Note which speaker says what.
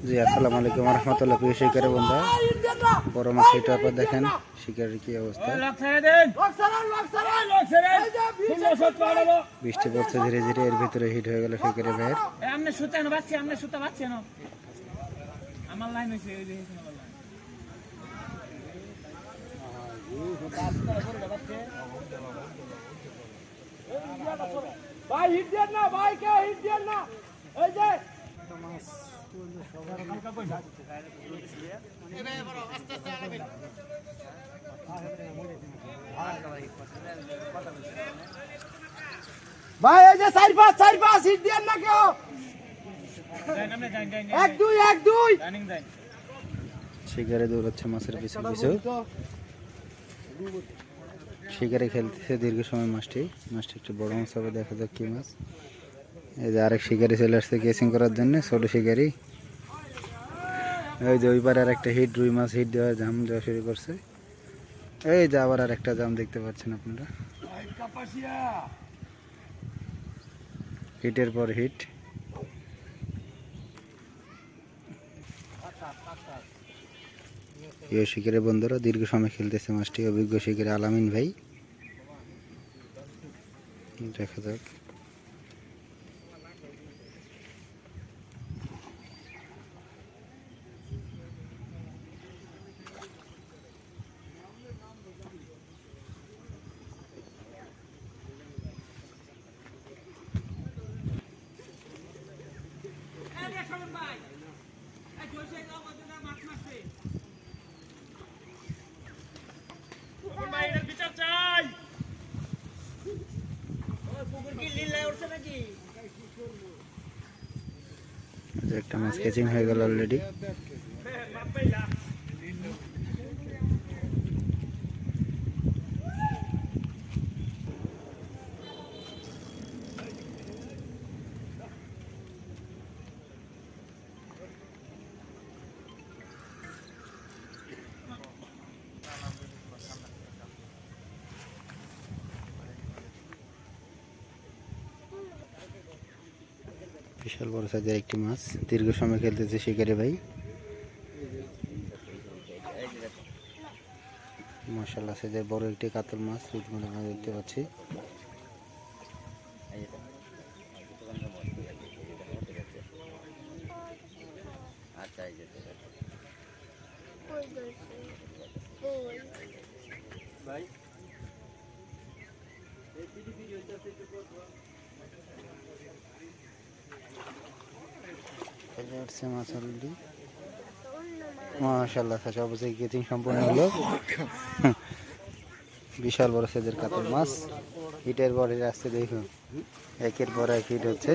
Speaker 1: জি আসসালামু আলাইকুম ওয়া রাহমাতুল্লাহ। প্রিয় শিকারী বন্ধুরা, বড় মাছ হিটার পর দেখেন শিকারের কি অবস্থা। বৃষ্টি পড়ছে ধীরে ধীরে, এর ভিতরে হিট হয়ে গেল শিকারি ভাইয়ের।
Speaker 2: ভাই হিট দেন না, ভাই কে হিট দেন না। এই যে ভাই এই যে 4-5 হিট দেন না কেউ। এক দুই
Speaker 1: শিকারে দৌড়াচ্ছে মাছের পিছু পিছু। শিকারে খেলতেছে দীর্ঘ সময় মাছটি একটু বড় মাছ হবে, দেখা যাক কি মাছ। এই যে আরেক শিকারি চলে আসছে কেসিং করার জন্য, ছোট শিকারি। এই যে ওই পারে আর একটা হিট, রুই মাছ হিট দেওয়া জাম দেওয়া শুরু করছে। এই যে আবার আর একটা জাম দেখতে পাচ্ছেন আপনারা, হিটের পর হিট। এই শিকারের বন্ধুরা দীর্ঘ সময় খেলতেছে মাছটি, অভিজ্ঞ শিকারি আলামিন ভাই। দেখা যাক। একটা মাছ ক্যাচিং হয়ে গেল অলরেডি। বিশাল বড় সাইজের একটি মাছ, দীর্ঘ সময় খেলতেছে শিকারি ভাই। মাশাআল্লাহ সাইজের বড় একটি কাতল মাছ দেখতে পাচ্ছি। মাশাআল্লাহ অবশ্যই কেচিং সম্পূর্ণ হলো। বিশাল বড় সাইজের কাতল মাছ হিটের পরে আসছে, দেখুন একের পর এক হিট হচ্ছে।